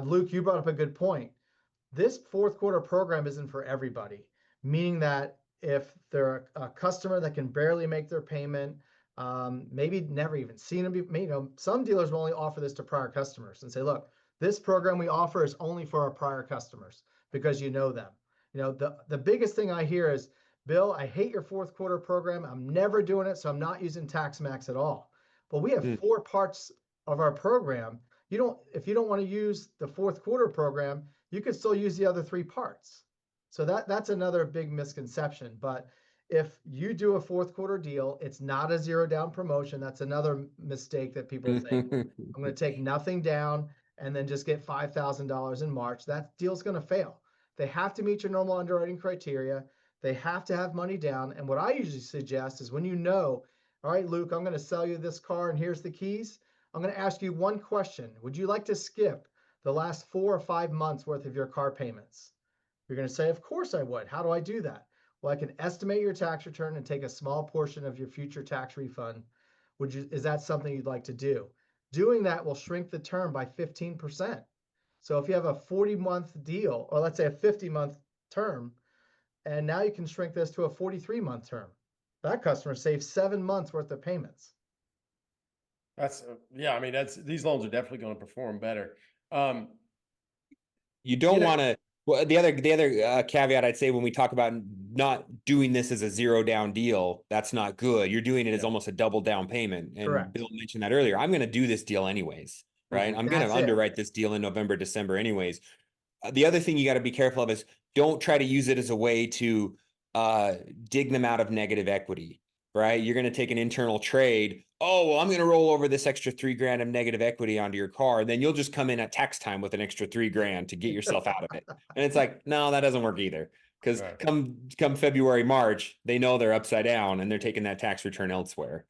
Luke, you brought up a good point. This fourth quarter program isn't for everybody, meaning that if they're a customer that can barely make their payment, maybe never even seen them, some dealers will only offer this to prior customers and say, look, this program we offer is only for our prior customers because you know them. The biggest thing I hear is, Bill, I hate your fourth quarter program. I'm never doing it, so I'm not using TaxMax at all. But we have four parts of our program. If you don't want to use the fourth quarter program, you could still use the other three parts. So that's another big misconception. But if you do a fourth quarter deal, it's not a zero down promotion. That's another mistake that people think. I'm going to take nothing down and then just get $5,000 in March. That deal's going to fail. They have to meet your normal underwriting criteria. They have to have money down. And what I usually suggest is when all right, Luke, I'm going to sell you this car and here's the keys. I'm going to ask you one question. Would you like to skip the last 4 or 5 months worth of your car payments? You're going to say, of course I would. How do I do that? Well, I can estimate your tax return and take a small portion of your future tax refund. Is that something you'd like to do? Doing that will shrink the term by 15%. So if you have a 40-month deal, or let's say a 50-month term, and now you can shrink this to a 43-month term, that customer saves 7 months worth of payments. These loans are definitely going to perform better. You don't want to. Well, the other caveat I'd say when we talk about not doing this as a zero down deal, that's not good. You're doing it as almost a double down payment. And Correct. Bill mentioned that earlier. I'm going to do this deal anyways, right? I'm going to underwrite this deal in November, December anyways. The other thing you got to be careful of is don't try to use it as a way to dig them out of negative equity, right? You're going to take an internal trade. Oh, well, I'm going to roll over this extra $3,000 of negative equity onto your car. Then you'll just come in at tax time with an extra $3,000 to get yourself out of it. And it's like, no, that doesn't work either. Because come February, March, they know they're upside down and they're taking that tax return elsewhere.